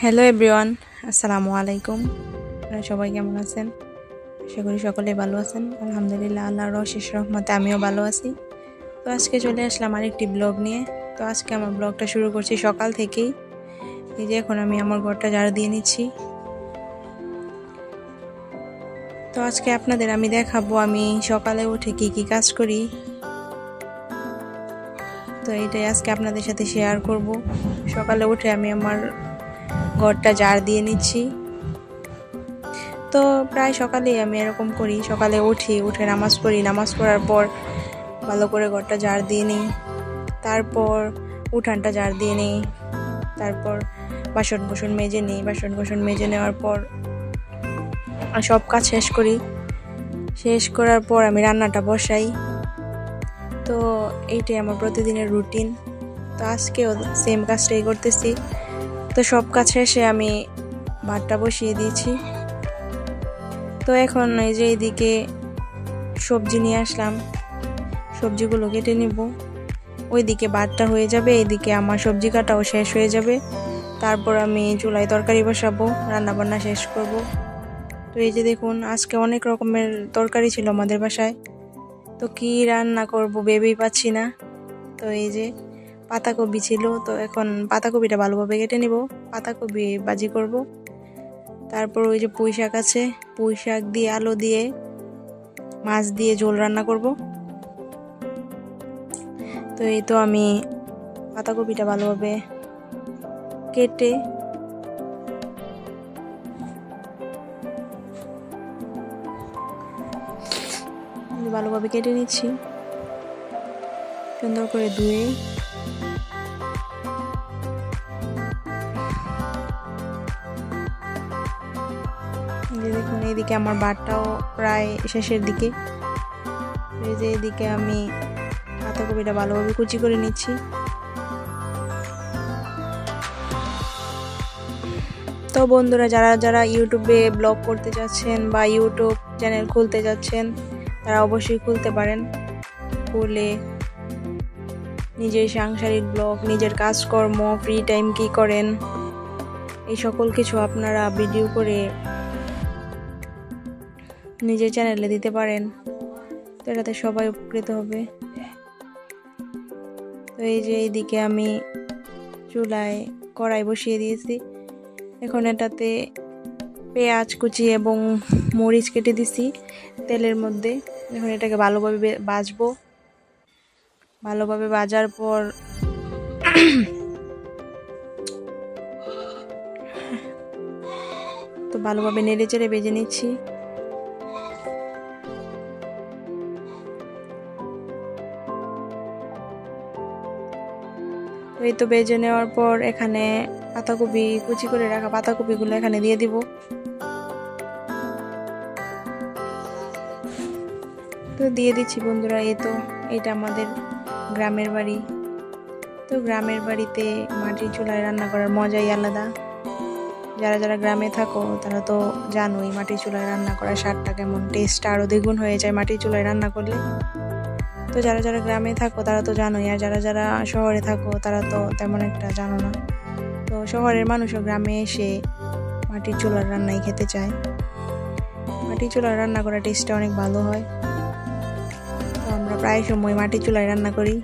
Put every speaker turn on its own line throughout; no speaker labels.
Hello everyone, আসসালামু আলাইকুম। আপনারা সবাই কেমন আছেন? আশা করি সকলে ভালো আছেন। আলহামদুলিল্লাহ, আল্লাহর অশেষ রহমতে আমিও ভালো আছি। তো আজকে চলে আসলাম আরেকটি ব্লগ নিয়ে। তো আজকে আমার ব্লগটা শুরু করছি সকাল থেকেই। এই যে এখন আমি আমার ঘরটা ঝাড়ু দিয়ে নিচ্ছি। তো আজকে আপনাদের আমি দেখাবো আমি সকালে উঠে কি কি কাজ করি। তো এটাই আজকে আপনাদের সাথে শেয়ার করব। সকালে উঠে আমি আমার ঘরটা ঝাড় দিয়ে নিচ্ছি। তো প্রায় সকালেই আমি এরকম করি, সকালে উঠে নামাজ পড়ি, নামাজ পড়ার পর ভালো করে ঘরটা ঝাড় দিয়ে নিই, তারপর উঠানটা ঝাড় দিয়ে নিই, তারপর বাসন কোসন মেজে নিই। বাসন কোসন মেজে নেওয়ার পর সব কাজ শেষ করি। শেষ করার পর আমি রান্নাটা বসাই। তো এইটাই আমার প্রতিদিনের রুটিন। তো আজকেও সেম কাজটাই করতেছি। তো সব কাজ শেষে আমি ভাতটা বসিয়ে দিয়েছি। তো এখন এই যে এইদিকে সবজি নিয়ে আসলাম, সবজিগুলো কেটে নিব। ওইদিকে ভাতটা হয়ে যাবে, এইদিকে আমার সবজি কাটাও শেষ হয়ে যাবে। তারপর আমি চুলায় তরকারি বসাবো, রান্না বান্না শেষ করব। তো এই যে দেখুন, আজকে অনেক রকমের তরকারি ছিল আমাদের বাসায়। তো কি রান্না করব ভেবেই পাচ্ছি না। তো এই যে পাতাকপি ছিল, তো এখন পাতাকপিটা ভালোভাবে কেটে নিব, পাতাকপি ভাজি করব। তারপর ওই যে পুঁই শাক আছে, পুঁই শাক দিয়ে আলু দিয়ে মাছ দিয়ে ঝোল রান্না করব। তো এই তো আমি পাতাকপিটা ভালোভাবে কেটে নিচ্ছি, সুন্দর করে ধুয়ে। দেখুন এইদিকে আমার ভাতটাও প্রায় শেষের দিকে। এই যে এইদিকে আমি পাতাকপিটা ভালোভাবে কুচি করে নিচ্ছি। তো বন্ধুরা, যারা যারা ইউটিউবে ব্লগ করতে যাচ্ছেন বা ইউটিউব চ্যানেল খুলতে যাচ্ছেন, তারা অবশ্যই খুলতে পারেন। খুলে নিজের সাংসারিক ব্লগ, নিজের কাজকর্ম, ফ্রি টাইম কি করেন, এই সকল কিছু আপনারা ভিডিও করে নিজের চ্যানেলে দিতে পারেন। তো এটাতে সবাই উপকৃত হবে। তো এই যে এইদিকে আমি চুলায় কড়াই বসিয়ে দিয়েছি। এখন এটাতে পেঁয়াজ কুচি এবং মরিচ কেটে দিছি তেলের মধ্যে। এখন এটাকে ভালোভাবে ভাজবো। ভালোভাবে ভাজার পর তো ভালোভাবে নেড়ে চেড়ে ভেজে নিচ্ছি। এই তো ভেজে নেওয়ার পর এখানে পাতাকপি, কুচি করে রাখা পাতাকপিগুলো এখানে দিয়ে দিব। তো দিয়ে দিচ্ছি বন্ধুরা। এই তো এটা আমাদের গ্রামের বাড়ি। তো গ্রামের বাড়িতে মাটির চুলায় রান্না করার মজাই আলাদা। যারা যারা গ্রামে থাকো তারা তো জানোই মাটির চুলায় রান্না করার স্বাদটা কেমন, টেস্টটা আরো দ্বিগুণ হয়ে যায় মাটির চুলায় রান্না করলে। তো যারা যারা গ্রামে থাকো তারা তো জানোই, আর যারা যারা শহরে থাকো তারা তো তেমন একটা জানো না। তো শহরের মানুষও গ্রামে এসে মাটির চুলার রান্নাই খেতে চায়। মাটির চুলার রান্না করার টেস্টটা অনেক ভালো হয়। তো আমরা প্রায় সময় মাটির চুলায় রান্না করি।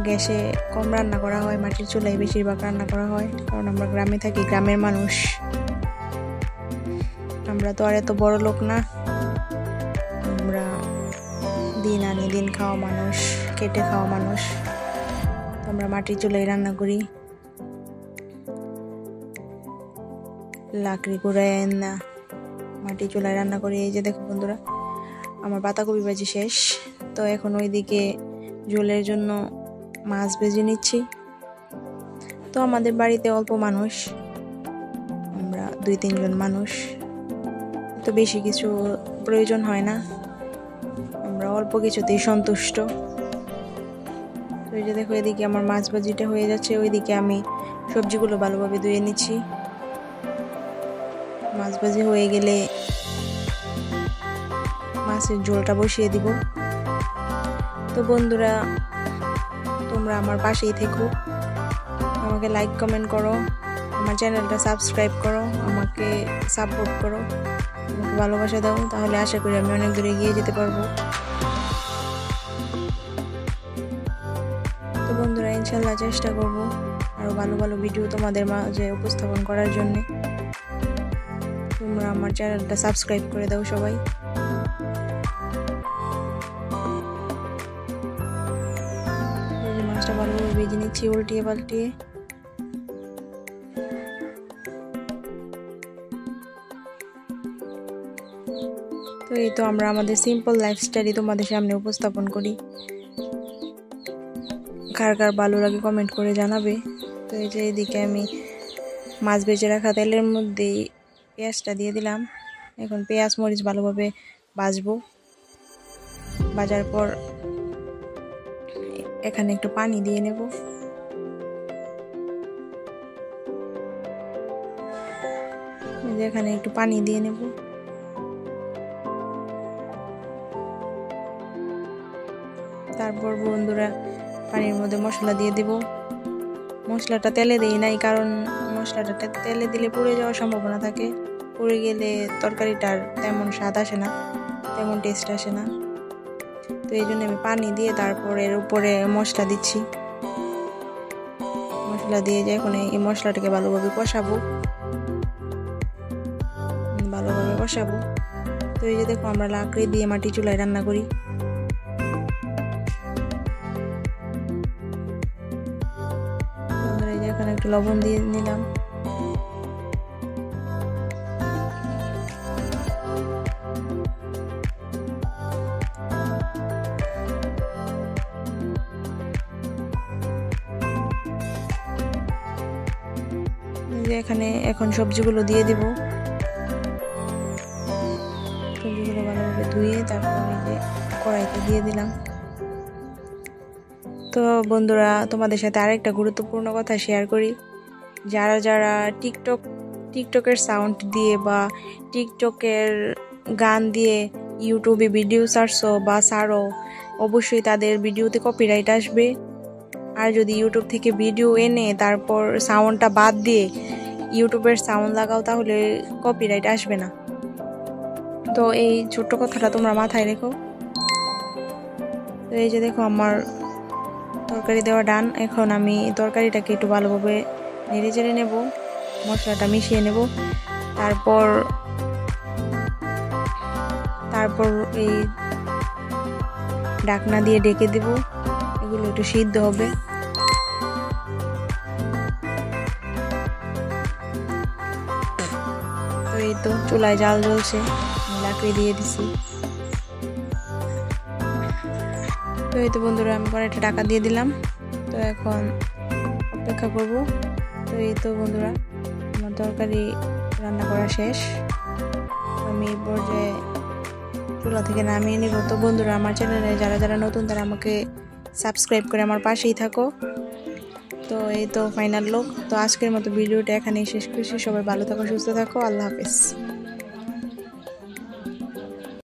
গ্যাসে কম রান্না করা হয়, মাটির চুলায় বেশিরভাগ রান্না করা হয়, কারণ আমরা গ্রামে থাকি, গ্রামের মানুষ। আমরা তো আর এত বড় লোক না, আমরা দিন আনি দিন খাওয়া মানুষ, খেটে খাওয়া মানুষ। তো আমরা মাটির চুলায় রান্না করি, লাকড়ি কুড়ায় না মাটির চুলায় রান্না করি। এই যে দেখো বন্ধুরা, আমার পাতাকপি ভাজি শেষ। তো এখন ওইদিকে ঝোলের জন্য মাছ ভেজে নিচ্ছি। তো আমাদের বাড়িতে অল্প মানুষ, আমরা 2-3 জন মানুষ, তো বেশি কিছু প্রয়োজন হয় না, আমরা অল্প কিছুতেই সন্তুষ্ট। তো এই যে দেখো, এদিকে আমার মাছ ভাজিটা হয়ে যাচ্ছে, ওইদিকে আমি সবজিগুলো ভালোভাবে ধুয়ে নিচ্ছি। মাছ ভাজি হয়ে গেলে মাছের ঝোলটা বসিয়ে দিব। তো বন্ধুরা, তোমরা আমার পাশেই থেকো, আমাকে লাইক কমেন্ট করো, আমার চ্যানেলটা সাবস্ক্রাইব করো, আমাকে সাপোর্ট করো, আমাকে ভালোবাসা দাও, তাহলে আশা করি আমি অনেক দূরে এগিয়ে যেতে পারবো। তো বন্ধুরা, ইনশাল্লাহ চেষ্টা করব আরো ভালো ভালো ভিডিও তোমাদের মাঝে উপস্থাপন করার জন্য। তোমরা আমার চ্যানেলটা সাবস্ক্রাইব করে দাও সবাই। মাছটা ভালোভাবে ভেজে নিচ্ছি উল্টিয়ে পাল্টিয়ে। তো এই তো আমরা আমাদের সিম্পল লাইফস্টাইলই তোমাদের সামনে উপস্থাপন করি। কার কার ভালো লাগে কমেন্ট করে জানাবে। তো এই যে এদিকে আমি মাছ ভেজে রাখা তেলের মধ্যে পেঁয়াজটা দিয়ে দিলাম। এখন পেঁয়াজ মরিচ ভালোভাবে ভাজবো। ভাজার পর এখানে একটু পানি দিয়ে নেব। এখানে একটু পানি দিয়ে নেব। তারপর বন্ধুরা পানির মধ্যে মশলা দিয়ে দিব। মশলাটা তেলে দিই নাই, কারণ মশলাটা তেলে দিলে পুড়ে যাওয়ার সম্ভাবনা থাকে। পুড়ে গেলে তরকারিটার তেমন স্বাদ আসে না, তেমন টেস্ট আসে না। তো এই জন্য আমি পানি দিয়ে তারপর এর উপরে মশলা দিচ্ছি। মশলা দিয়ে যে এখন এই মশলাটাকে ভালোভাবে কষাবো। তো এই যে দেখো, আমরা লাকড়ি দিয়ে মাটি চুলায় রান্না করি। এখানে একটু লবণ দিয়ে নিলাম। এখানে এখন সবজিগুলো দিয়ে দিব। সবজিগুলো ভালোভাবে ধুয়ে তারপর এই যে কড়াইতে দিয়ে দিলাম। তো বন্ধুরা, তোমাদের সাথে আরেকটা গুরুত্বপূর্ণ কথা শেয়ার করি। যারা যারা টিকটকের সাউন্ড দিয়ে বা টিকটকের গান দিয়ে ইউটিউবে ভিডিও ছাড়ছো বা ছাড়ো, অবশ্যই তাদের ভিডিওতে কপিরাইট আসবে। আর যদি ইউটিউব থেকে ভিডিও এনে তারপর সাউন্ডটা বাদ দিয়ে ইউটিউবের সাউন্ড লাগাও, তাহলে কপিরাইট আসবে না। তো এই ছোট্ট কথাটা তোমরা মাথায় রেখো। তো এই যে দেখো, আমার তরকারি দেওয়া ডান। এখন আমি তরকারিটাকে একটু ভালোভাবে নেড়ে চেড়ে নেব, মশলাটা মিশিয়ে নেব। তারপর এই ঢাকনা দিয়ে ঢেকে দেব। এগুলো একটু সিদ্ধ হবে। তো এই তো চুলায় জাল জ্বলছে, লাকড়ি দিয়ে দিছি। তো এই তো বন্ধুরা, আমি কড়াইটা ঢাকা দিয়ে দিলাম। তো এখন অপেক্ষা করব। তো এই তো বন্ধুরা, আমার তরকারি রান্না করা শেষ। আমি এই পর্যায়ে চুলা থেকে নামিয়ে নিব। তো বন্ধুরা, আমার চ্যানেলে যারা যারা নতুন, তারা আমাকে সাবস্ক্রাইব করে আমার পাশেই থাকো। তো এই তো ফাইনাল লুক। তো আজকের মতো ভিডিওটা এখানেই শেষ করছি। সবাই ভালো থাকো, সুস্থ থাকো। আল্লাহ হাফেজ।